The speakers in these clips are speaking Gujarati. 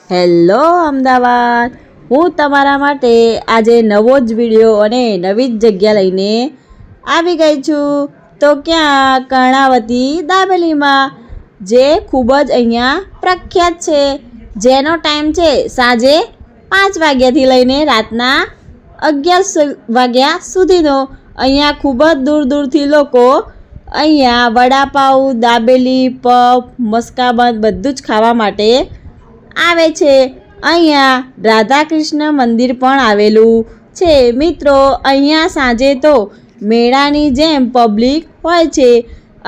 હેલો અમદાવાદ, હું તમારા માટે આજે નવો જ વિડીયો અને નવી જ જગ્યા લઈને આવી ગઈ છું. તો ક્યાં? કર્ણાવતી દાબેલીમાં, જે ખૂબ જ અહીંયા પ્રખ્યાત છે, જેનો ટાઈમ છે સાંજે 5 વાગ્યાથી લઈને રાતના 11 વાગ્યા સુધીનો. અહીંયા ખૂબ જ દૂર દૂરથી લોકો અહીંયા વડાપાઉં, દાબેલી, પફ, મસ્કાબન બધું જ ખાવા માટે આવે છે. અહીંયા રાધા કૃષ્ણ મંદિર પણ આવેલું છે. મિત્રો, અહીંયા સાંજે તો મેળાની જેમ પબ્લિક હોય છે.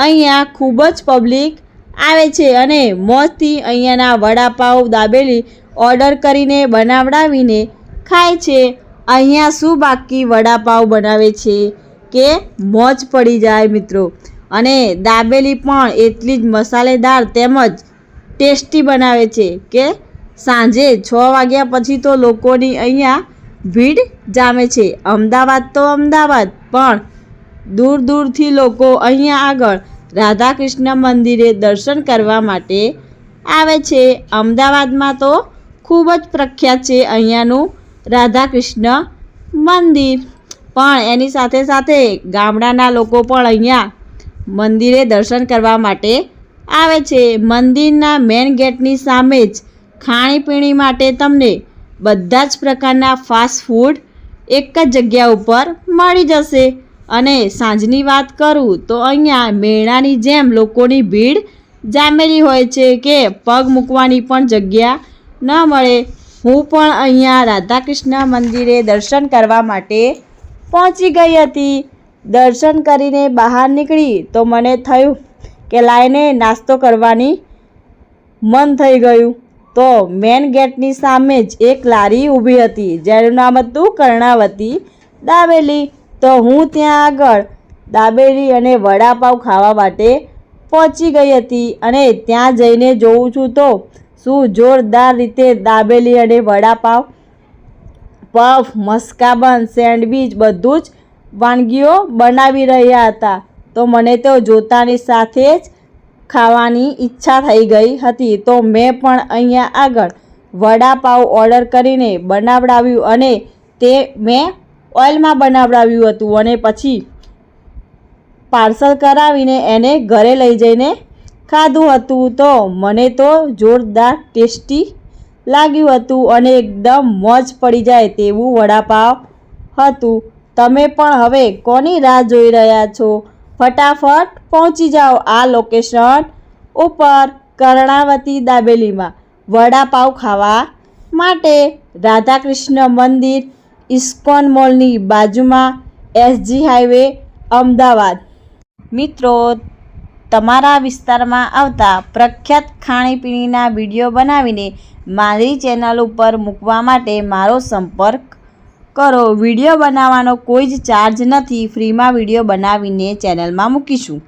અહીંયા ખૂબ જ પબ્લિક આવે છે અને મોજથી અહીંયાના વડાપાઉં, દાબેલી ઓર્ડર કરીને બનાવડાવીને ખાય છે. અહીંયા શું બાકી વડાપાઉં બનાવે છે કે મોજ પડી જાય મિત્રો. અને દાબેલી પણ એટલી જ મસાલેદાર તેમજ ટેસ્ટી બનાવે છે કે સાંજે 6 વાગ્યા પછી તો લોકોની અહીંયા ભીડ જામે છે. અમદાવાદ તો અમદાવાદ, પણ દૂર દૂરથી લોકો અહીંયા આગળ રાધા કૃષ્ણ મંદિરે દર્શન કરવા માટે આવે છે. અમદાવાદમાં તો ખૂબ જ પ્રખ્યાત છે અહીંયાનું રાધા કૃષ્ણ મંદિર, પણ એની સાથે સાથે ગામડાના લોકો પણ અહીંયા મંદિરે દર્શન કરવા માટે આવે છે. મંદિરના મેઇન ગેટની સામે જ ખાણીપીણી માટે તમને બધા જ પ્રકારના ફાસ્ટ ફૂડ એક જ જગ્યા ઉપર મળી જશે. અને સાંજની વાત કરું તો અહીંયા મેળાની જેમ લોકોની ભીડ જામેલી હોય છે કે પગ મૂકવાની પણ જગ્યા ન મળે. હું પણ અહીંયા રાધા કૃષ્ણ મંદિરે દર્શન કરવા માટે પહોંચી ગઈ હતી. દર્શન કરીને બહાર નીકળી તો મને થયું કે લાઈને નાસ્તો કરવાની મન થઈ ગયું. તો મેન ગેટની સામે જ એક લારી ઊભી હતી જેનું નામ હતું કર્ણાવતી દાબેલી. તો હું ત્યાં આગળ દાબેલી અને વડાપાઉં ખાવા માટે પહોંચી ગઈ હતી અને ત્યાં જઈને જોઉં છું તો શું જોરદાર રીતે દાબેલી અને વડાપાઉં, પફ, મસ્કાબન, સેન્ડવીચ બધું જ વાનગીઓ બનાવી રહ્યા હતા. તો મને તો જોતાની સાથે જ ખાવાની ઈચ્છા થઈ ગઈ હતી. તો મેં પણ અહીંયા આગળ વડાપાઉં ઓર્ડર કરીને બનાવડાવ્યું અને તે મેં ઓઇલમાં બનાવડાવ્યું હતું અને પછી પાર્સલ કરાવીને એને ઘરે લઈ જઈને ખાધું હતું. તો મને તો જોરદાર ટેસ્ટી લાગ્યું હતું અને એકદમ મોજ પડી જાય તેવું વડાપાઉં હતું. તમે પણ હવે કોની રાહ જોઈ રહ્યા છો? ફટાફટ પહોંચી જાઓ આ લોકેશન ઉપર કર્ણાવતી દાબેલીમાં વડાપાઉં ખાવા માટે. રાધા કૃષ્ણ મંદિર, ઇસ્કોન મોલની બાજુમાં, SG હાઈવે, અમદાવાદ. મિત્રો, તમારા વિસ્તારમાં આવતા પ્રખ્યાત ખાણીપીણીના વિડીયો બનાવીને મારી ચેનલ ઉપર મૂકવા માટે મારો સંપર્ક કરો. વિડીયો બનાવવાનો કોઈ જ ચાર્જ નથી, ફ્રીમાં વિડીયો બનાવીને ચેનલમાં મૂકીશું.